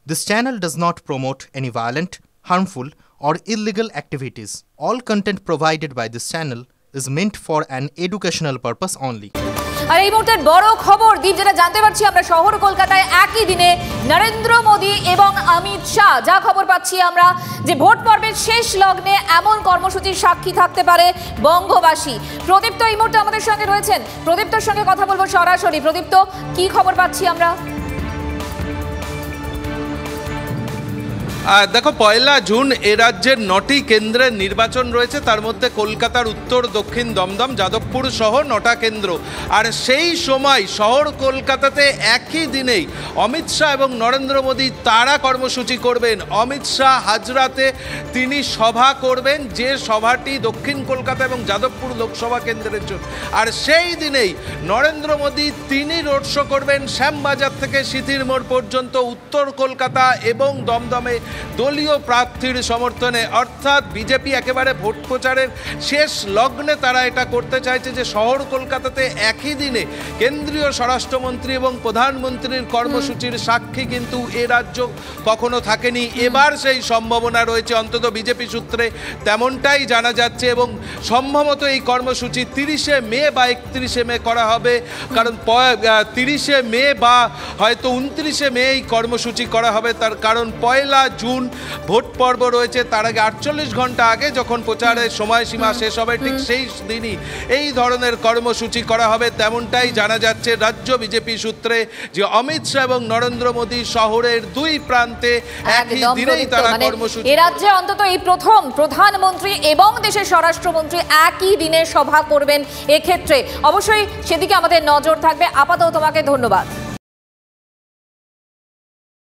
This channel does not promote any violent, harmful, or illegal activities. All content provided by this channel is meant for an educational purpose only. আর এই মুহূর্তের বড় খবর দীপ, যেটা জানতে পারছি আমরা, শহর কলকাতায় একই দিনে নরেন্দ্র মোদী এবং অমিত শাহ, যা খবর পাচ্ছি আমরা, যে ভোট পর্বের শেষ লগ্নে এমন কর্মসূচির সাক্ষী থাকতে পারে বঙ্গবাসী। প্রদীপ্ত এই মুহূর্তে আমাদের সঙ্গে রয়েছেন, প্রদীপ্তর সঙ্গে কথা বলবো সরাসরি। প্রদীপ্ত, কি খবর পাচ্ছি আমরা? দেখো, 1 জুন এ রাজ্যের 9টি কেন্দ্রের নির্বাচন রয়েছে, তার মধ্যে কলকাতার উত্তর, দক্ষিণ, দমদম, যাদবপুর সহ 9টা কেন্দ্র। আর সেই সময় শহর কলকাতাতে একই দিনেই অমিত শাহ এবং নরেন্দ্র মোদী তারা কর্মসূচি করবেন। অমিত শাহ হাজরাতে তিনি সভা করবেন, যে সভাটি দক্ষিণ কলকাতা এবং যাদবপুর লোকসভা কেন্দ্রের জন্য। আর সেই দিনেই নরেন্দ্র মোদী তিনি রোড শো করবেন শ্যামবাজার থেকে সিথির মোড় পর্যন্ত উত্তর কলকাতা এবং দমদমে দলীয় প্রার্থীর সমর্থনে। অর্থাৎ বিজেপি একেবারে ভোট প্রচারের শেষ লগ্নে তারা এটা করতে চাইছে যে শহর কলকাতাতে একই দিনে কেন্দ্রীয় স্বরাষ্ট্রমন্ত্রী এবং প্রধানমন্ত্রীর কর্মসূচির সাক্ষী কিন্তু এ রাজ্য কখনো থাকেনি। এবার সেই সম্ভাবনা রয়েছে, অন্তত বিজেপি সূত্রে তেমনটাই জানা যাচ্ছে। এবং সম্ভবত এই কর্মসূচি 30শে মে বা 31শে মে করা হবে, কারণ 30শে মে বা হয়তো 29শে মে এই কর্মসূচি করা হবে। তার কারণ 1 জুন ভোট পর্ব রয়েছে, তার আগে 48 ঘন্টা আগে যখন প্রচারের সময়সীমা শেষ হবে, ঠিক সেই দিনই এই ধরনের কর্মসূচি করা হবে, তেমনটাই জানা যাচ্ছে রাজ্য বিজেপি সূত্রে, যে অমিত শাহ এবং নরেন্দ্র মোদী শহরের দুই প্রান্তে একই দিনেই তারা কর্মসূচি। এ রাজ্যে অন্তত এই প্রথম প্রধানমন্ত্রী এবং দেশের স্বরাষ্ট্রমন্ত্রী একই দিনে সভা করবেন। এক্ষেত্রে অবশ্যই সেদিকে আমাদের নজর থাকবে। আপাতত তোমাকে ধন্যবাদ।